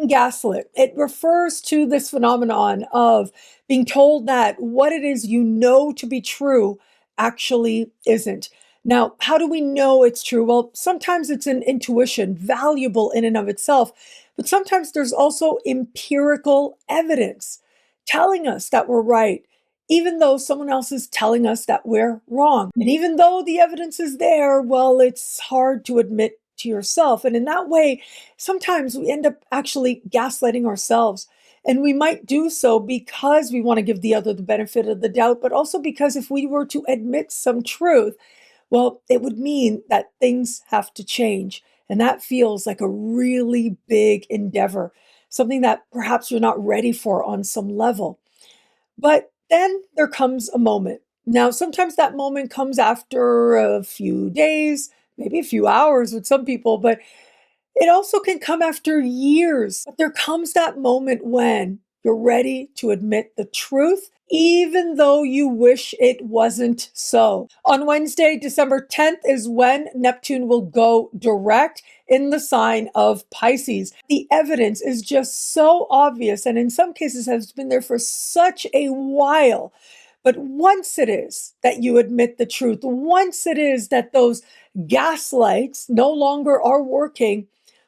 being gaslit. It refers to this phenomenon of being told that what it is you know to be true actually isn't. Now, how do we know it's true? Well, sometimes it's an intuition, valuable in and of itself, but sometimes there's also empirical evidence telling us that we're right, even though someone else is telling us that we're wrong. And even though the evidence is there, well, it's hard to admit to yourself. And in that way, sometimes we end up actually gaslighting ourselves. And we might do so because we want to give the other the benefit of the doubt, but also because if we were to admit some truth, well, it would mean that things have to change. And that feels like a really big endeavor, something that perhaps you're not ready for on some level. But then there comes a moment. Now, sometimes that moment comes after a few days, maybe a few hours with some people, but it also can come after years. But there comes that moment when you're ready to admit the truth, even though you wish it wasn't so. On Wednesday, December 10th is when Neptune will go direct in the sign of Pisces. The evidence is just so obvious, and in some cases has been there for such a while. But once it is that you admit the truth, once it is that those gaslights no longer are working,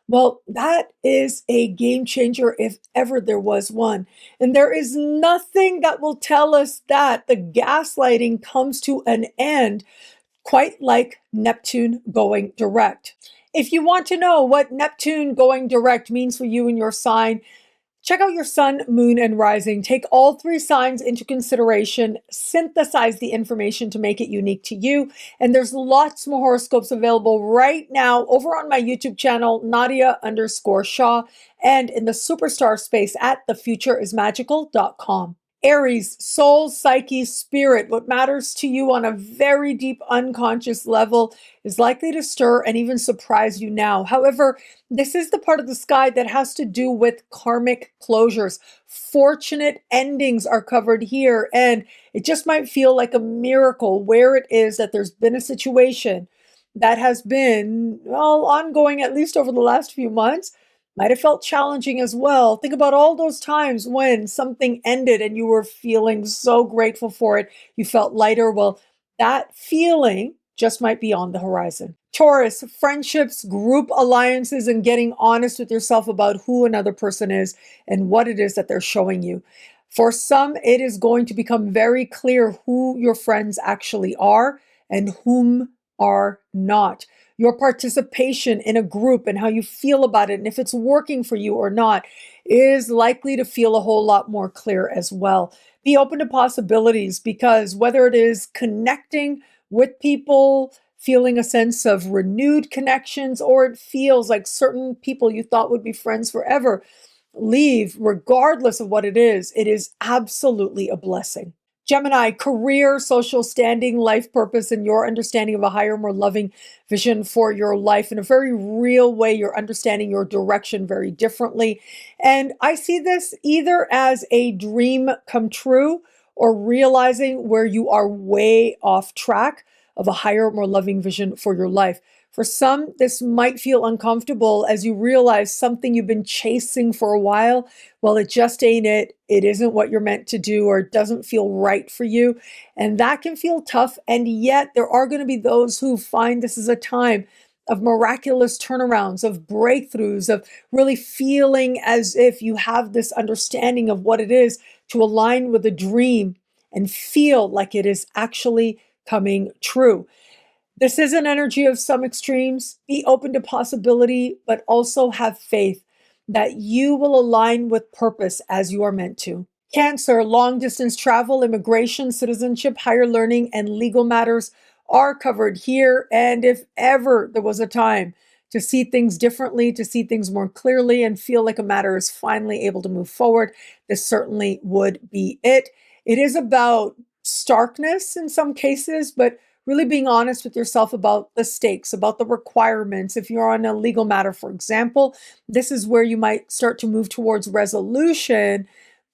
well, that is a game changer if ever there was one. And there is nothing that will tell us that the gaslighting comes to an end quite like Neptune going direct. If you want to know what Neptune going direct means for you and your sign, check out your sun, moon, and rising. Take all three signs into consideration, synthesize the information to make it unique to you. And there's lots more horoscopes available right now over on my YouTube channel, Nadiya_Shah, and in the superstar space at thefutureismagical.com. Aries, soul, psyche, spirit, what matters to you on a very deep unconscious level is likely to stir and even surprise you now. However, this is the part of the sky that has to do with karmic closures. Fortunate endings are covered here, and it just might feel like a miracle where it is that there's been a situation that has been, well, ongoing at least over the last few months. Might have felt challenging as well. Think about all those times when something ended and you were feeling so grateful for it. You felt lighter. Well, that feeling just might be on the horizon. Taurus, friendships, group alliances, and getting honest with yourself about who another person is and what it is that they're showing you. For some, it is going to become very clear who your friends actually are and whom are not. Your participation in a group and how you feel about it and if it's working for you or not is likely to feel a whole lot more clear as well. Be open to possibilities because whether it is connecting with people, feeling a sense of renewed connections, or it feels like certain people you thought would be friends forever leave, regardless of what it is absolutely a blessing. Gemini, career, social standing, life purpose, and your understanding of a higher, more loving vision for your life. In a very real way, you're understanding your direction very differently. And I see this either as a dream come true or realizing where you are way off track of a higher, more loving vision for your life. For some, this might feel uncomfortable as you realize something you've been chasing for a while. Well, it just ain't it. It isn't what you're meant to do, or it doesn't feel right for you. And that can feel tough. And yet there are going to be those who find this is a time of miraculous turnarounds, of breakthroughs, of really feeling as if you have this understanding of what it is to align with a dream and feel like it is actually coming true. This is an energy of some extremes. Be open to possibility, but also have faith that you will align with purpose as you are meant to. Cancer, long distance travel, immigration, citizenship, higher learning, and legal matters are covered here. And if ever there was a time to see things differently, to see things more clearly, and feel like a matter is finally able to move forward, this certainly would be it. It is about starkness in some cases, but really being honest with yourself about the stakes, about the requirements. If you're on a legal matter, for example, this is where you might start to move towards resolution.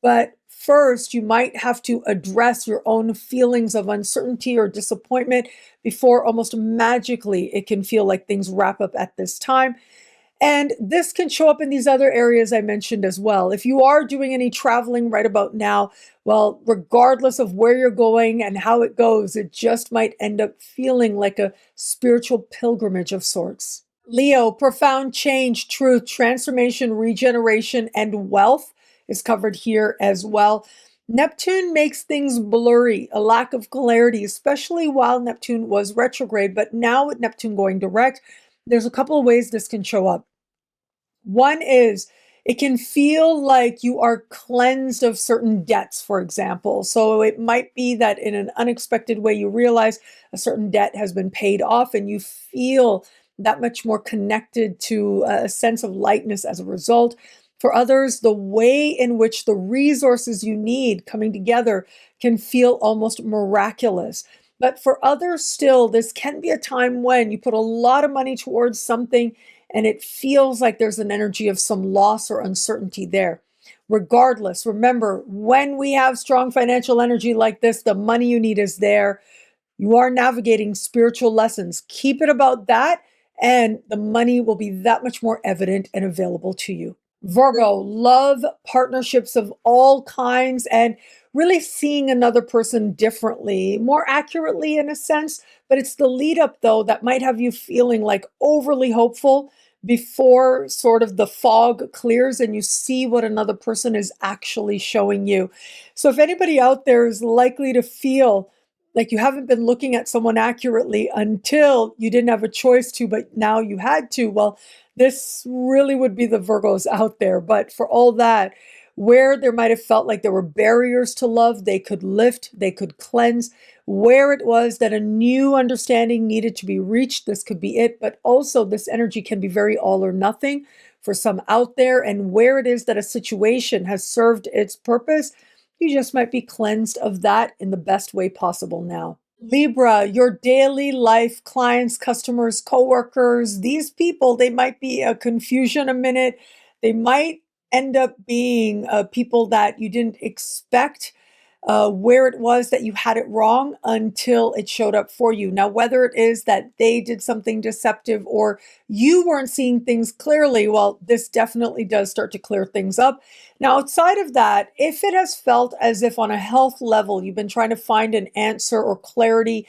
But first, you might have to address your own feelings of uncertainty or disappointment before almost magically it can feel like things wrap up at this time. And this can show up in these other areas I mentioned as well. If you are doing any traveling right about now, well, regardless of where you're going and how it goes, it just might end up feeling like a spiritual pilgrimage of sorts. Leo, profound change, truth, transformation, regeneration, and wealth is covered here as well. Neptune makes things blurry, a lack of clarity, especially while Neptune was retrograde. But now with Neptune going direct, there's a couple of ways this can show up. One is it can feel like you are cleansed of certain debts, for example. So it might be that in an unexpected way, you realize a certain debt has been paid off and you feel that much more connected to a sense of lightness as a result. For others, the way in which the resources you need coming together can feel almost miraculous. But for others still, this can be a time when you put a lot of money towards something and it feels like there's an energy of some loss or uncertainty there. Regardless, remember, when we have strong financial energy like this, the money you need is there. You are navigating spiritual lessons. Keep it about that, and the money will be that much more evident and available to you. Virgo, love partnerships of all kinds and really seeing another person differently, more accurately in a sense, but it's the lead up though that might have you feeling like overly hopeful before sort of the fog clears and you see what another person is actually showing you. So if anybody out there is likely to feel like you haven't been looking at someone accurately until you didn't have a choice to, but now you had to, well, this really would be the Virgos out there. But for all that, where there might have felt like there were barriers to love, they could lift, they could cleanse. Where it was that a new understanding needed to be reached, this could be it. But also, this energy can be very all or nothing for some out there. And where it is that a situation has served its purpose, you just might be cleansed of that in the best way possible now. Libra, your daily life, clients, customers, coworkers, these people, they might be a confusion a minute. They might end up being people that you didn't expect, where it was that you had it wrong until it showed up for you. Now, whether it is that they did something deceptive or you weren't seeing things clearly, well, this definitely does start to clear things up. Now, outside of that, if it has felt as if on a health level you've been trying to find an answer or clarity,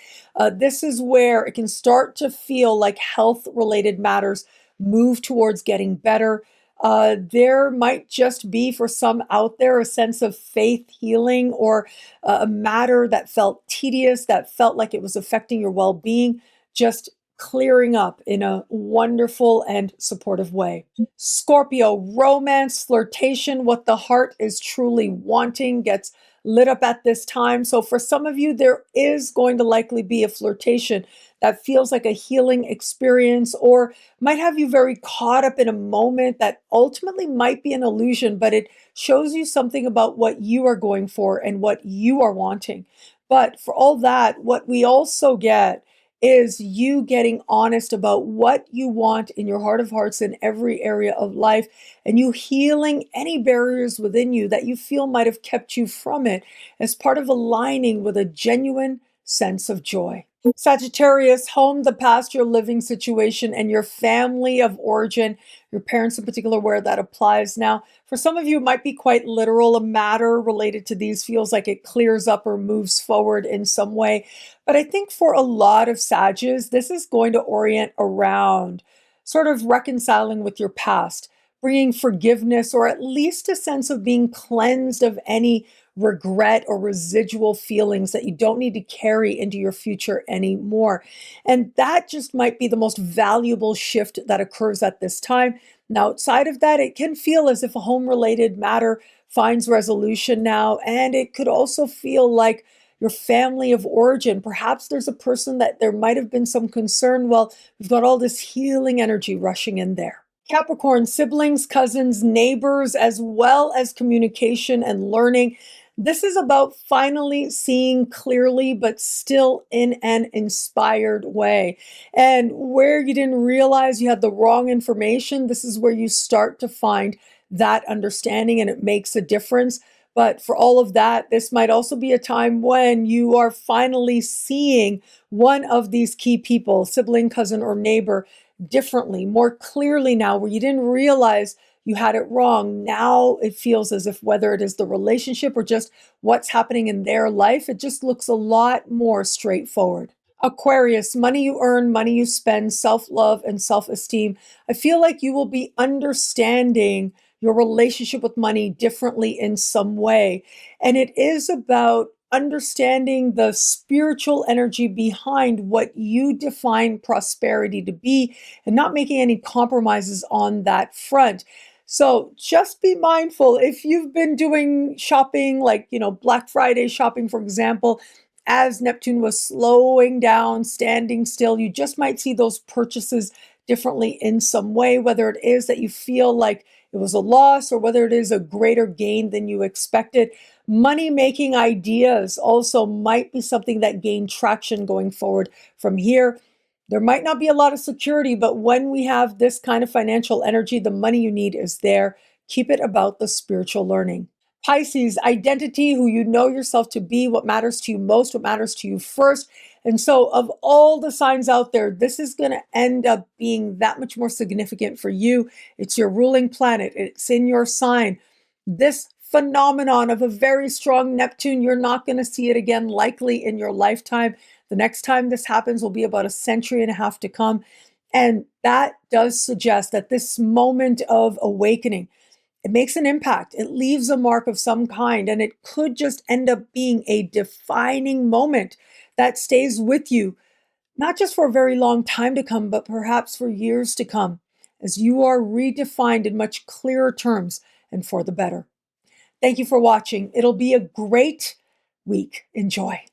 this is where it can start to feel like health-related matters move towards getting better. There might just be for some out there a sense of faith healing or a matter that felt tedious, that felt like it was affecting your well-being, just clearing up in a wonderful and supportive way. Scorpio, romance, flirtation, what the heart is truly wanting gets lit up at this time. So for some of you, there is going to likely be a flirtation that feels like a healing experience or might have you very caught up in a moment that ultimately might be an illusion, but it shows you something about what you are going for and what you are wanting. But for all that, what we also get is you getting honest about what you want in your heart of hearts in every area of life, and you healing any barriers within you that you feel might have kept you from it as part of aligning with a genuine sense of joy. Sagittarius, home, the past, your living situation, and your family of origin, your parents in particular, where that applies. Now, for some of you, it might be quite literal. A matter related to these feels like it clears up or moves forward in some way. But I think for a lot of Sages, this is going to orient around sort of reconciling with your past, bringing forgiveness, or at least a sense of being cleansed of any regret or residual feelings that you don't need to carry into your future anymore. And that just might be the most valuable shift that occurs at this time. Now, outside of that, it can feel as if a home-related matter finds resolution now, and it could also feel like your family of origin. Perhaps there's a person that there might have been some concern. Well, we've got all this healing energy rushing in there. Capricorn, siblings, cousins, neighbors, as well as communication and learning. This is about finally seeing clearly, but still in an inspired way. And where you didn't realize you had the wrong information, this is where you start to find that understanding and it makes a difference. But for all of that, this might also be a time when you are finally seeing one of these key people, sibling, cousin, or neighbor, differently, more clearly now, where you didn't realize you had it wrong. Now it feels as if whether it is the relationship or just what's happening in their life, it just looks a lot more straightforward. Aquarius, money you earn, money you spend, self-love and self-esteem. I feel like you will be understanding your relationship with money differently in some way. And it is about understanding the spiritual energy behind what you define prosperity to be and not making any compromises on that front. So just be mindful if you've been doing shopping, like, Black Friday shopping, for example, as Neptune was slowing down, standing still, you just might see those purchases differently in some way, whether it is that you feel like it was a loss or whether it is a greater gain than you expected. Money making ideas also might be something that gain traction going forward from here. There might not be a lot of security, but when we have this kind of financial energy, the money you need is there. Keep it about the spiritual learning. Pisces, identity, who you know yourself to be, what matters to you most, what matters to you first. And so of all the signs out there, this is going to end up being that much more significant for you. It's your ruling planet. It's in your sign. This phenomenon of a very strong Neptune, you're not going to see it again likely in your lifetime. The next time this happens will be about a century and a half to come. And that does suggest that this moment of awakening, it makes an impact. It leaves a mark of some kind, and it could just end up being a defining moment that stays with you, not just for a very long time to come, but perhaps for years to come, as you are redefined in much clearer terms and for the better. Thank you for watching. It'll be a great week. Enjoy.